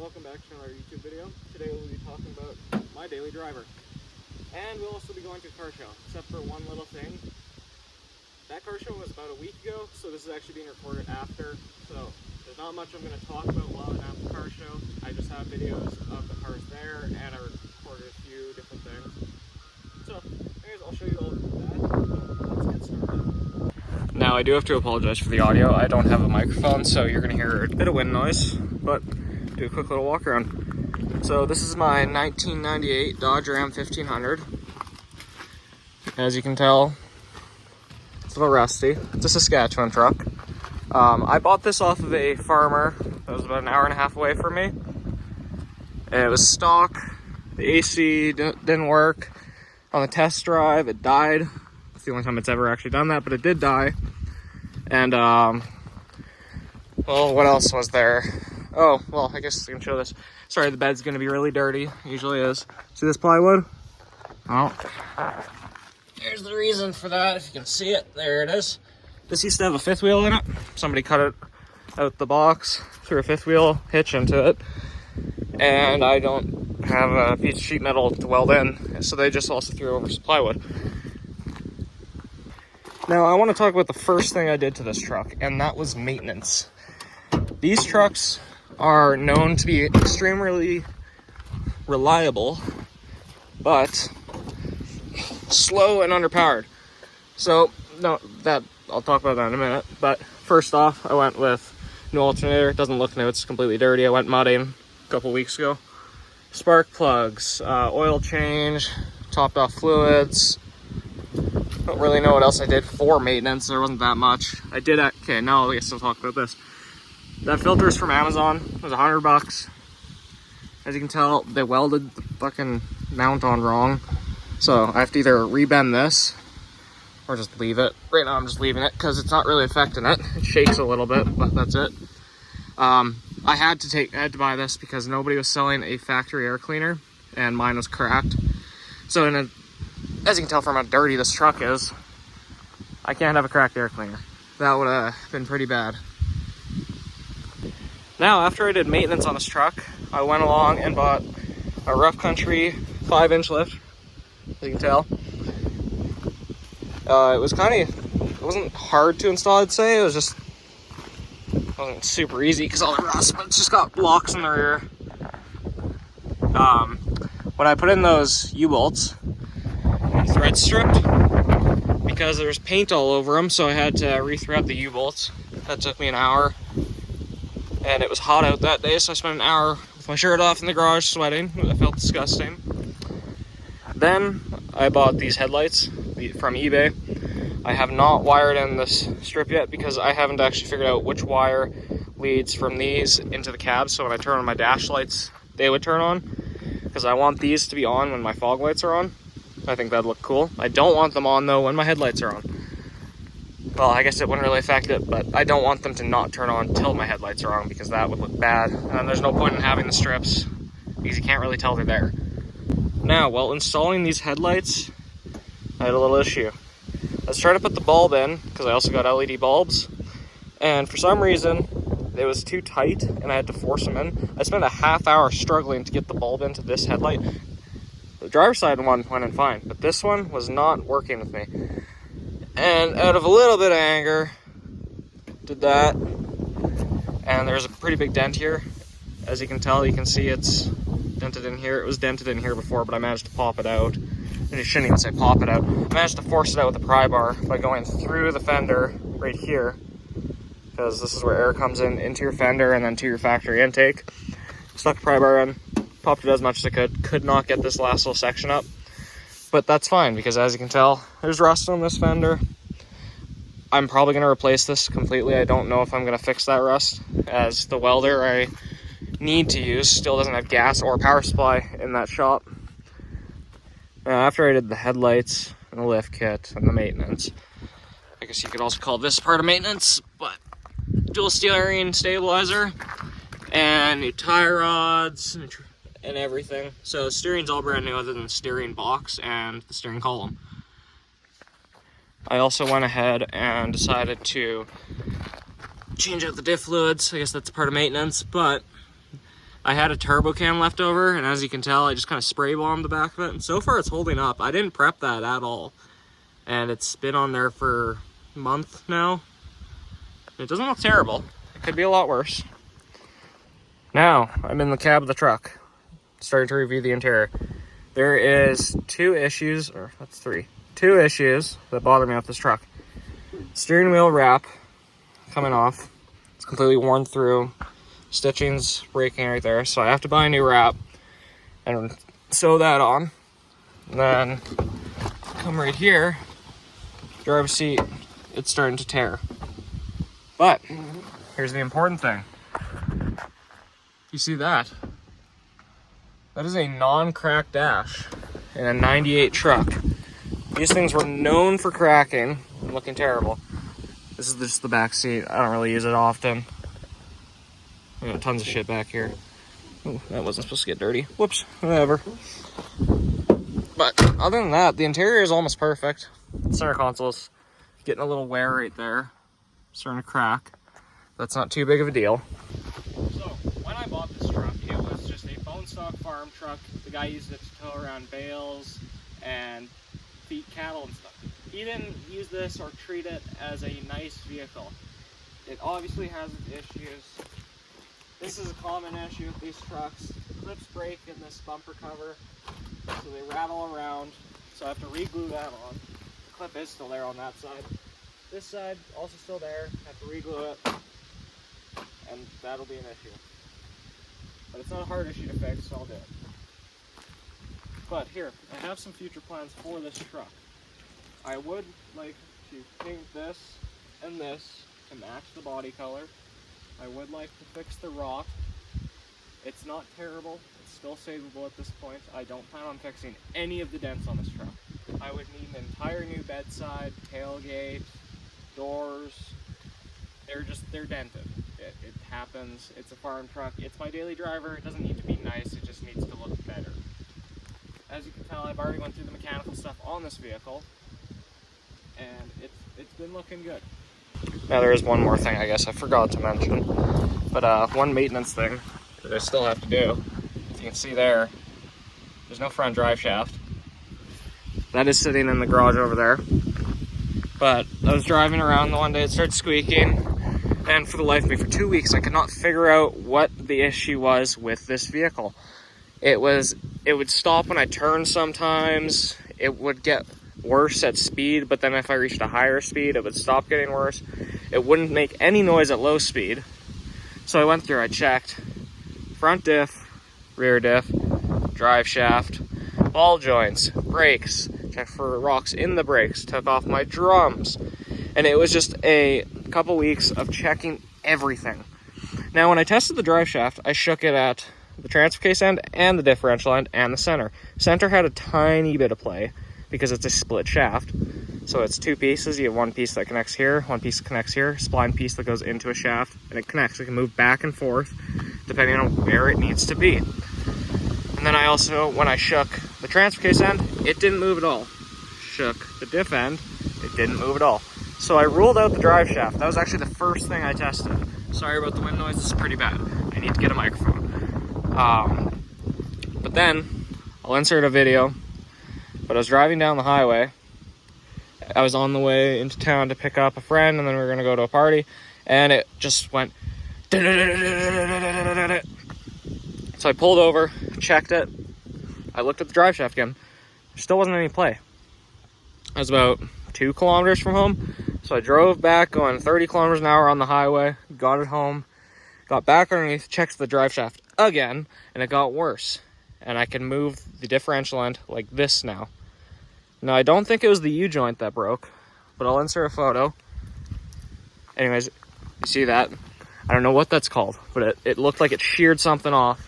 welcome back to another YouTube video. Today we'll be talking about my daily driver. And we'll also be going to a car show, except for one little thing. That car show was about a week ago, so this is actually being recorded after. So there's not much I'm going to talk about while I'm at the car show. I just have videos of the cars there, and I recorded a few different things. So anyways, I'll show you all that. So let's get started. Now I do have to apologize for the audio. I don't have a microphone, so you're going to hear a bit of wind noise, but do a quick little walk around. So this is my 1998 Dodge Ram 1500. As you can tell, it's a little rusty. It's a Saskatchewan truck. I bought this off of a farmer that was about an hour and a half away from me. It was stock. The AC didn't work. On the test drive, it died. It's the only time it's ever actually done that, but it did die. And, well, what else was there? Oh, well, I guess I can show this. Sorry, the bed's going to be really dirty. It usually is. See this plywood? Oh. There's the reason for that, if you can see it. There it is. This used to have a fifth wheel in it. Somebody cut it out the box, threw a fifth wheel hitch into it. And I don't have a piece of sheet metal to weld in, so they just also threw over some plywood. Now, I want to talk about the first thing I did to this truck, and that was maintenance. These trucks are known to be extremely reliable, but slow and underpowered. So, no, that I'll talk about that in a minute. But first off, I went with new alternator. It doesn't look new, it's completely dirty. I went mudding a couple weeks ago. Spark plugs, oil change, topped off fluids. Don't really know what else I did for maintenance. There wasn't that much. I did, okay, now I guess I'll talk about this. That filter is from Amazon. It was $100. As you can tell, they welded the fucking mount on wrong. So I have to either rebend this or just leave it. Right now I'm just leaving it because it's not really affecting it. It shakes a little bit, but that's it. I had to buy this because nobody was selling a factory air cleaner and mine was cracked. So as you can tell from how dirty this truck is, I can't have a cracked air cleaner. That would have been pretty bad. Now, after I did maintenance on this truck, I went along and bought a Rough Country 5-inch lift, as you can tell. It wasn't hard to install, I'd say. It wasn't super easy because all the rust, but it's just got blocks in the rear. When I put in those U-bolts, thread stripped because there's paint all over them, so I had to rethread the U-bolts. That took me an hour. And it was hot out that day, so I spent an hour with my shirt off in the garage sweating. It felt disgusting. Then I bought these headlights from eBay. I have not wired in this strip yet because I haven't actually figured out which wire leads from these into the cab, so when I turn on my dash lights, they would turn on. Because I want these to be on when my fog lights are on. I think that'd look cool. I don't want them on, though, when my headlights are on. Well, I guess it wouldn't really affect it, but I don't want them to not turn on till my headlights are on because that would look bad. And there's no point in having the strips because you can't really tell they're there. Now, while installing these headlights, I had a little issue. I was trying to put the bulb in because I also got LED bulbs. And for some reason, it was too tight and I had to force them in. I spent a half hour struggling to get the bulb into this headlight. The driver's side one went in fine, but this one was not working with me. And out of a little bit of anger, did that. And there's a pretty big dent here. As you can tell, you can see it's dented in here. It was dented in here before, but I managed to pop it out. And you shouldn't even say pop it out. I managed to force it out with a pry bar by going through the fender right here. Because this is where air comes in into your fender and then to your factory intake. Stuck the pry bar in, popped it as much as I could. Could not get this last little section up. But that's fine because as you can tell, there's rust on this fender. I'm probably going to replace this completely. I don't know if I'm going to fix that rust as the welder I need to use still doesn't have gas or power supply in that shop. After I did the headlights and the lift kit and the maintenance, I guess you could also call this part of maintenance, but dual steering stabilizer and new tie rods and everything. So the steering's all brand new other than the steering box and the steering column. I also went ahead and decided to change out the diff fluids. I guess that's part of maintenance, but I had a turbo can left over, and as you can tell, I just kind of spray bombed the back of it, and so far it's holding up. I didn't prep that at all, and it's been on there for a month now. It doesn't look terrible. It could be a lot worse. Now, I'm in the cab of the truck, starting to review the interior. There is two issues that bother me with this truck. Steering wheel wrap coming off. It's completely worn through. Stitching's breaking right there, so I have to buy a new wrap and sew that on. And then come right here, driver's seat, it's starting to tear. But here's the important thing. You see that? That is a non-cracked dash in a 98 truck. These things were known for cracking and looking terrible. This is just the back seat. I don't really use it often. We got tons of shit back here. Ooh, that wasn't supposed to get dirty. Whoops, whatever. But other than that, the interior is almost perfect. The center console's getting a little wear right there. Starting to crack. That's not too big of a deal. So, when I bought this truck, it was just a bone stock farm truck. The guy used it to tow around bales and feed cattle and stuff. He didn't use this or treat it as a nice vehicle. It obviously has its issues. This is a common issue with these trucks. The clips break in this bumper cover, so they rattle around. So I have to re-glue that on. The clip is still there on that side. This side, also still there. I have to re-glue it, and that'll be an issue. But it's not a hard issue to fix, so I'll do it. But here, I have some future plans for this truck. I would like to paint this and this to match the body color. I would like to fix the rock. It's not terrible. It's still savable at this point. I don't plan on fixing any of the dents on this truck. I would need an entire new bedside, tailgate, doors. They're dented. It happens. It's a farm truck. It's my daily driver. It doesn't need to be nice. It just needs to look better. As you can tell, I've already went through the mechanical stuff on this vehicle, and it's been looking good. Now there is one more thing I guess I forgot to mention, but one maintenance thing that I still have to do. As you can see there, there's no front drive shaft. That is sitting in the garage over there. But I was driving around the one day, it started squeaking, and for the life of me, for 2 weeks, I could not figure out what the issue was with this vehicle. It would stop when I turned sometimes, it would get worse at speed, but then if I reached a higher speed, it would stop getting worse. It wouldn't make any noise at low speed. So I went through, I checked front diff, rear diff, drive shaft, ball joints, brakes, checked for rocks in the brakes, took off my drums. And it was just a couple weeks of checking everything. Now when I tested the drive shaft, I shook it at the transfer case end and the differential end and the center. Center had a tiny bit of play because it's a split shaft. So it's two pieces. You have one piece that connects here, one piece that connects here, spline piece that goes into a shaft, and it connects. It can move back and forth depending on where it needs to be. And then I also, when I shook the transfer case end, it didn't move at all. Shook the diff end, it didn't move at all. So I ruled out the drive shaft. That was actually the first thing I tested. Sorry about the wind noise, this is pretty bad. I need to get a microphone. But then, I'll insert a video. But I was driving down the highway. I was on the way into town to pick up a friend, and then we were going to go to a party, and it just went. So I pulled over, checked it. I looked at the drive shaft again. There still wasn't any play. I was about 2 kilometers from home, so I drove back going 30 kilometers an hour on the highway, got it home, got back underneath, checked the drive shaft again, and it got worse. And I can move the differential end like this now. Now, I don't think it was the U-joint that broke, but I'll insert a photo. Anyways, you see that? I don't know what that's called, but it looked like it sheared something off,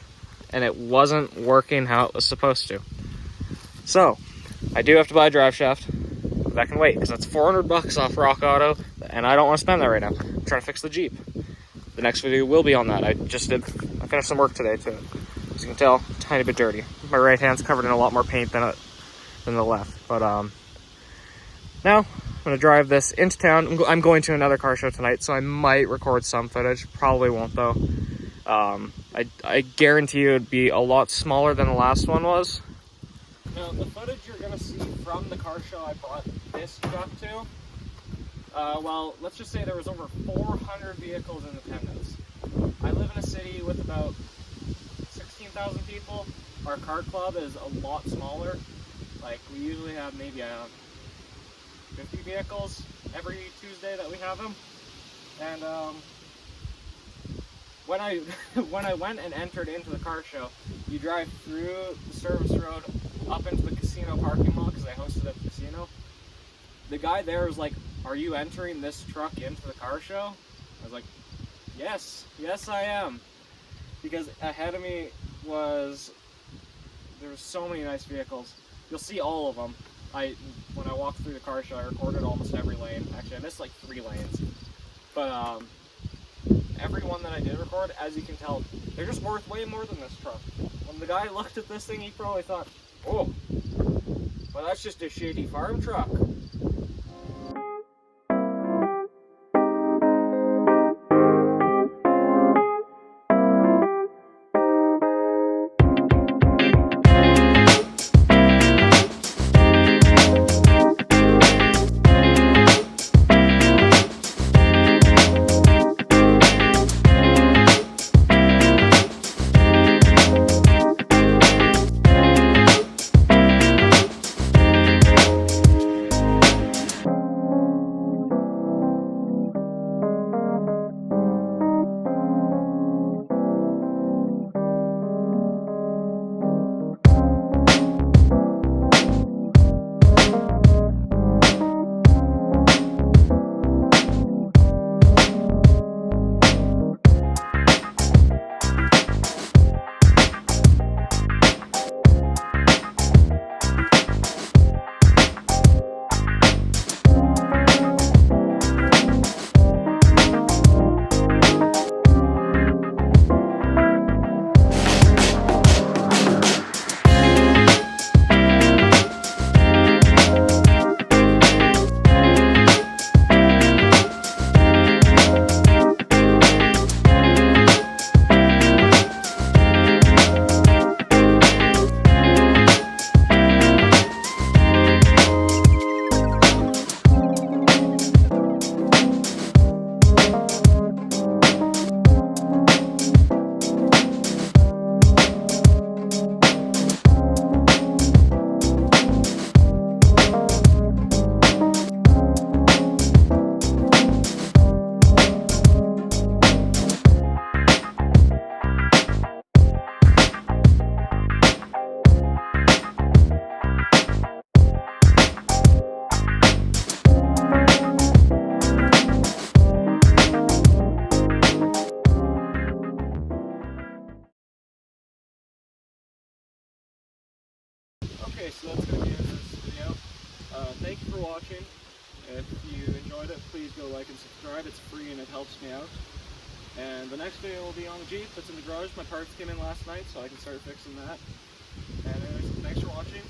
and it wasn't working how it was supposed to. So, I do have to buy a drive shaft. That can wait, because that's $400 off Rock Auto, and I don't want to spend that right now. I'm trying to fix the Jeep. The next video will be on that. I finished some work today, too. As you can tell, a tiny bit dirty. My right hand's covered in a lot more paint than the left. But now I'm gonna drive this into town. I'm going to another car show tonight, so I might record some footage. Probably won't though. I guarantee you it would be a lot smaller than the last one was. Now, the footage you're going to see from the car show I brought this truck to, well, let's just say there was over 400 vehicles in attendance. I live in a city with about 16,000 people. Our car club is a lot smaller. Like, we usually have maybe 50 vehicles every Tuesday that we have them. And when I when I went and entered into the car show, you drive through the service road up into the casino parking lot, because I hosted at the casino. The guy there was like, "Are you entering this truck into the car show?" I was like, yes I am. Because ahead of me there was so many nice vehicles. You'll see all of them. When I walked through the car show, I recorded almost every lane. Actually, I missed like 3 lanes. But every one that I did record, as you can tell, they're just worth way more than this truck. When the guy looked at this thing, he probably thought, "Oh, well, that's just a shitty farm truck." Okay, so that's going to be it for this video. Thank you for watching. If you enjoyed it, please go like and subscribe. It's free and it helps me out. And the next video will be on the Jeep that's in the garage. My parts came in last night, so I can start fixing that. And anyways, thanks for watching.